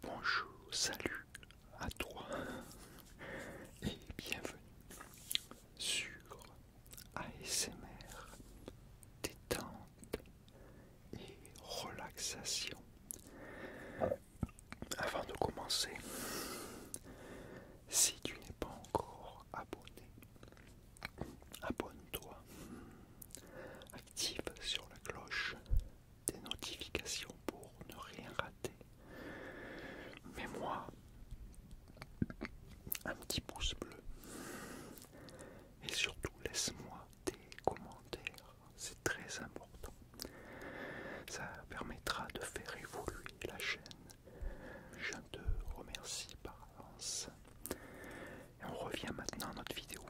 Bonjour, salut à toi et bienvenue sur ASMR, détente et relaxation. Avant de commencer, si tu n'es pas encore abonné, abonne-toi, active sur la cloche des notifications pour ne rien rater. Mets-moi un petit pouce bleu et surtout laisse-moi des commentaires, c'est très important. Ça permettra de faire évoluer la chaîne. Je te remercie par avance. Et on revient maintenant à notre vidéo.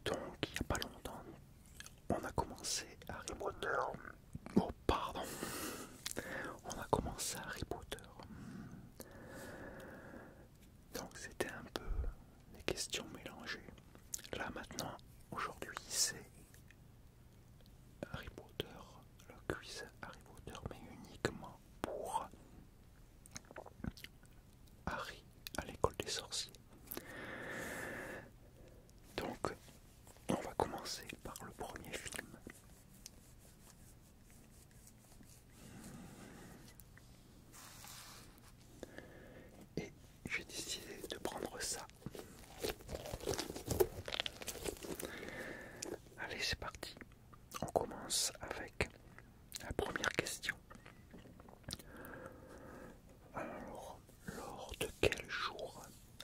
Donc il n'y a pas longtemps, on a commencé Harry Potter. Oh pardon. On a commencé Harry Potter. Donc c'était un peu des questions mélangées. Là maintenant, aujourd'hui c'est Harry Potter, le quiz Harry Potter, mais uniquement pour Harry à l'école des sorciers. Donc on va commencer par le premier film. Et j'ai décidé de prendre ça. Allez, c'est parti. On commence avec la première question. Alors, lors de quel jour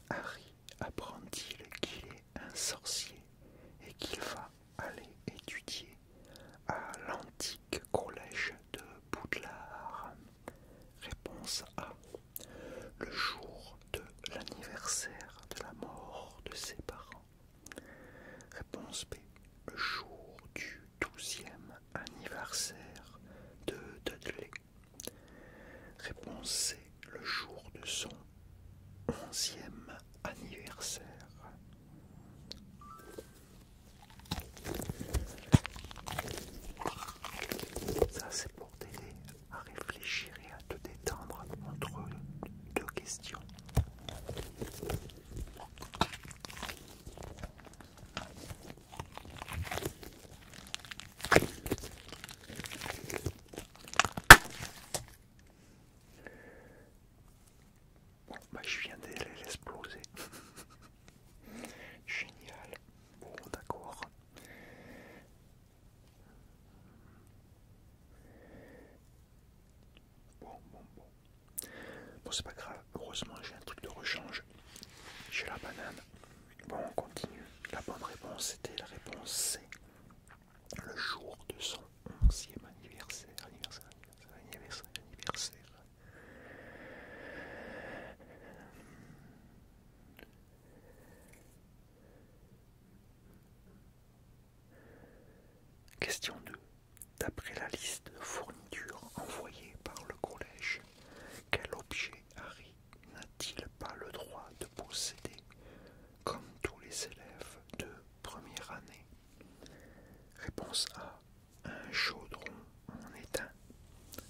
Harry apprend-il qu'il est un sorcier et qu'il va aller étudier à l'antique collège de Poudlard? Réponse A. Le jour de l'anniversaire de la mort de ses parents. Réponse B. Le jour du 12e anniversaire de Dudley. Réponse C. Le jour de son 11e anniversaire. Ça c'est pour t'aider à réfléchir et à te détendre entre deux questions. Bon, bah je viens de l'exploser. Génial. Bon, d'accord. Bon. Bon, c'est pas grave. Heureusement, j'ai un truc de rechange. J'ai la banane. Bon, on continue. La bonne réponse, c'était la réponse C. Le jour de son 11e anniversaire. Anniversaire. Question 2. D'après la liste de fournitures envoyée par le collège, quel objet Harry n'a-t-il pas le droit de posséder comme tous les élèves de première année? Réponse A. Un chaudron en étain.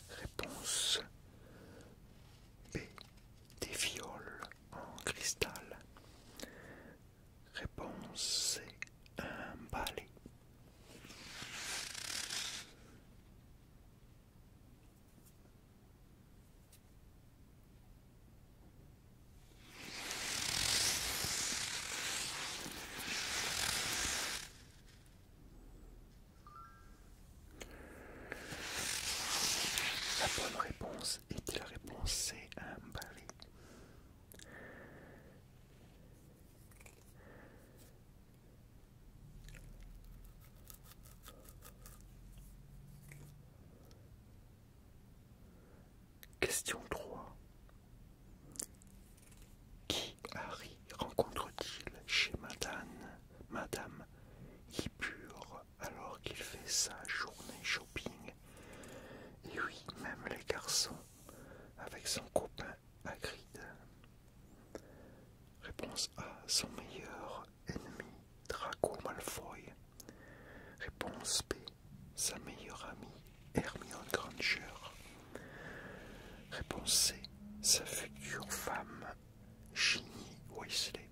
Réponse B. Des viols en cristal. Réponse C. Un balai. La bonne réponse était la réponse C, un balai. Question 3. Qui Harry rencontre-t-il chez Madame Hipure alors qu'il fait sa journée shopping? Et oui, même les garçons, avec son Réponse C. Sa future femme, Ginny Weasley.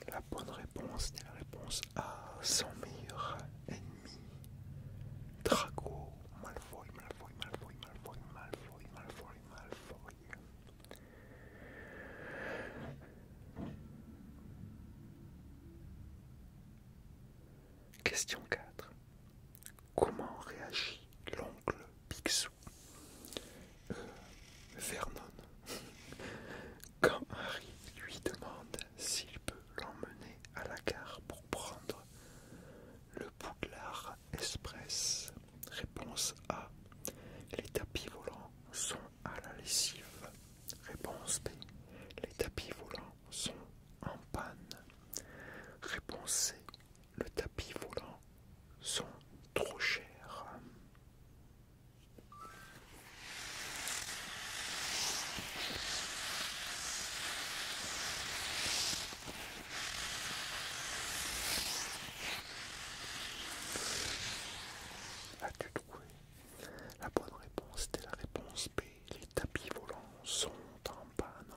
La bonne réponse est la réponse A. Son meilleur ennemi, Draco Malfoy, Malfoy, Malfoy, Malfoy, Malfoy, Malfoy, Malfoy. Question 4. Comment réagit l'oncle Picsou, Vernon, quand Harry lui demande s'il peut l'emmener à la gare pour prendre le Poudlard Express? Réponse A. Les tapis volants sont à la lessive. Réponse B. Les tapis volants sont en panne. Réponse C. Le tapis volant sont trop chers. As-tu trouvé? La bonne réponse était la réponse B. Les tapis volants sont en panne.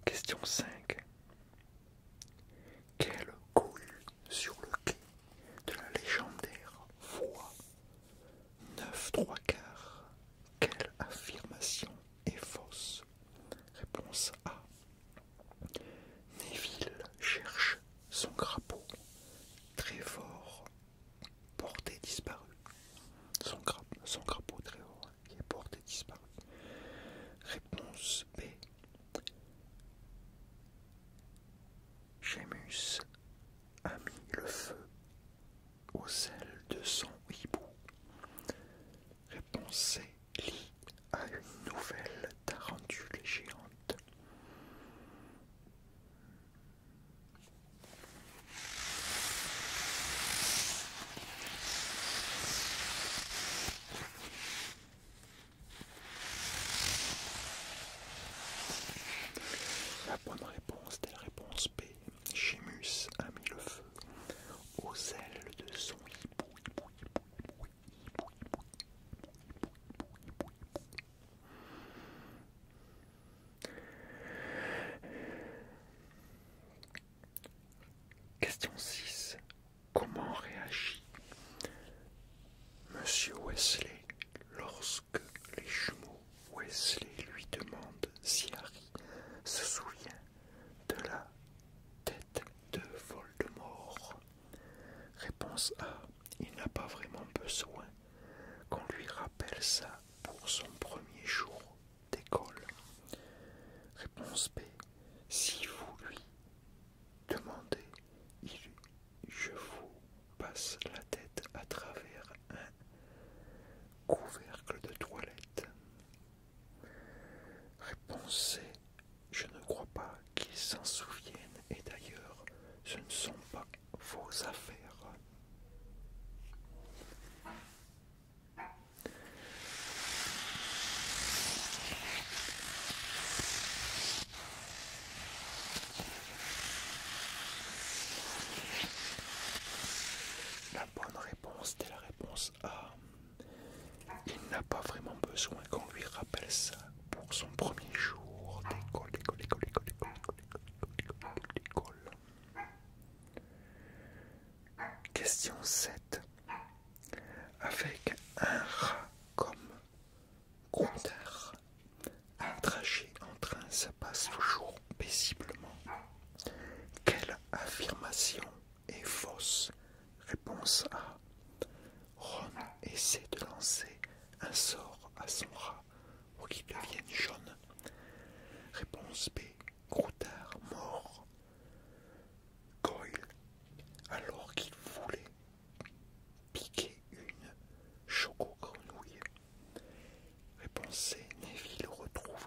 Question 5. Quelle cohue sur le quai de la légendaire voie 9 3/4? Quelle affirmation est fausse? Réponse A. Neville cherche son crapaud. Trevor porté disparu. Son crapaud Trevor qui est porté disparu. Réponse B. Seamus a mis le feu aux ailes de son hibou. Réponse C. Lee a une nouvelle tarentule géante. La bonne réponse est la réponse B. Seamus a mis le feu aux ailes de son hibou. Question 6. Comment réagit Monsieur Weasley lorsque les jumeaux Weasley lui demandent si Harry se souvient de la tête de Voldemort? Réponse A. Il n'a pas vraiment besoin qu'on lui rappelle ça pour son premier jour d'école. Réponse B. Si vous lui demandez, je vous passe la tête à travers un couvercle de toilette. Réponse C. Je ne crois pas qu'ils s'en souviennent et d'ailleurs, ce ne sont pas vos affaires. La bonne réponse est la réponse A. Il n'a pas vraiment besoin qu'on lui rappelle ça pour son premier jour d'école. Question 7. Avec un rat comme compteur, un trajet en train se passe toujours paisiblement. Quelle affirmation est fausse? Réponse A. Ron essaie de lancer un sort à son rat pour qu'il devienne jaune. Réponse B. Croutard mord Goyle alors qu'il voulait piquer une choco-grenouille. Réponse C. Neville retrouve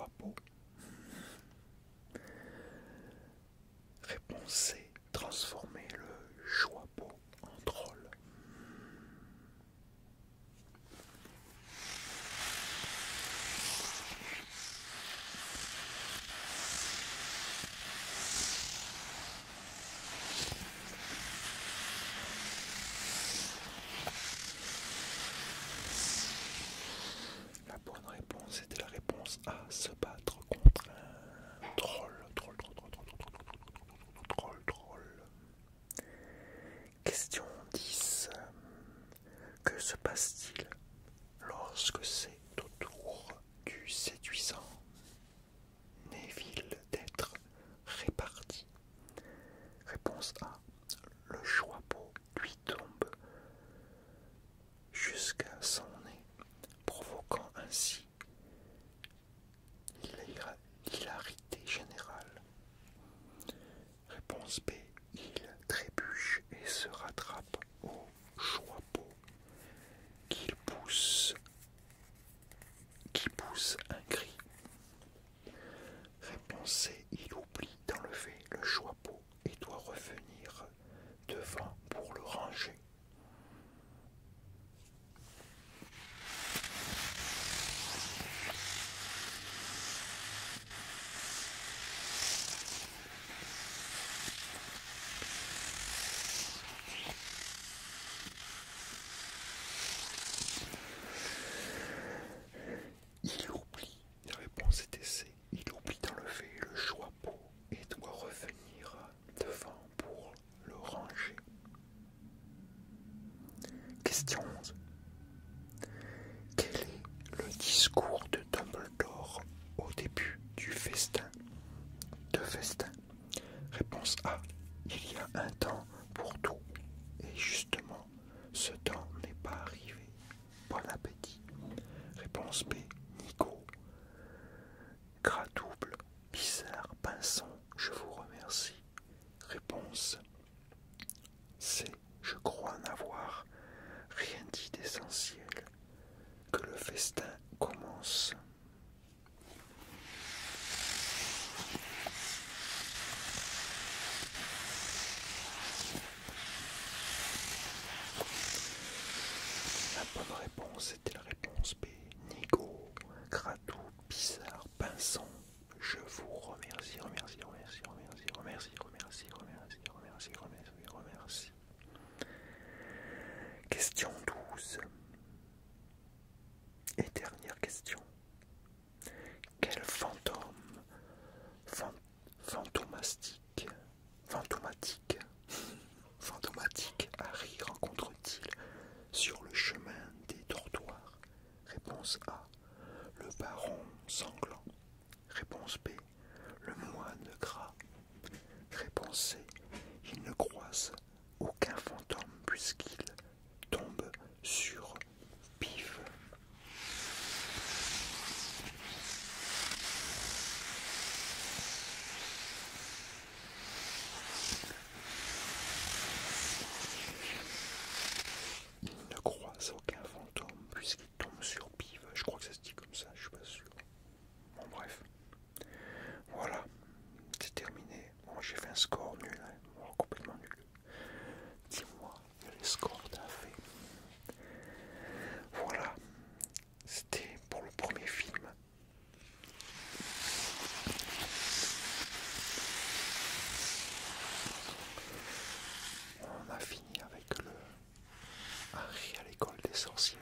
Choixpeau. Réponse C. Transformer le Choixpeau en troll. La bonne réponse était la réponse A, se battre contre un troll. Troll. Question 10. Que se passe-t-il lorsque c'est au tour du séduisant Neville d'être réparti? Réponse A. Le Choixpeau lui tombe jusqu'à son nez, provoquant ainsi l'hilarité générale. Réponse B. Il trébuche et se rattrape au Choixpeau qui pousse un cri. Réponse C. Il oublie d'enlever le Choixpeau et doit revenir devant pour le ranger. Il oublie, la réponse était C, il oublie d'enlever le Choixpeau et doit revenir devant pour le ranger. Question 11. Quel est le discours de Dumbledore au début du festin? Réponse A. Il y a un temps pour tout, et justement, ce temps n'est pas arrivé. Bon appétit. Réponse B. Nico. Gras double, bizarre, pinson, je vous remercie. Réponse C. Je crois n'avoir rien dit d'essentiel. Que le festin commence. La bonne réponse était la réponse B. Nigo, Gratou, bizarre, pinson. Je vous remercie. Question 12. Et dernière question. Quel fantomatique Harry rencontre-t-il sur le chemin des dortoirs? Réponse A. Le baron sanglant. Réponse B. Le moine gras. Réponse C. Il ne croise aucun fantôme puisqu'il tombe sur Pive. Il ne croise aucun fantôme puisqu'il tombe sur Pive. Je crois que ça se dit comme ça, je suis pas sûr. Bon bref. Voilà, c'est terminé. Bon, j'ai fait un score nul, hein. Bon, complètement nul. Dis-moi les scores t'as fait. Voilà, c'était pour le premier film. On a fini avec le Harry à l'école des sorciers.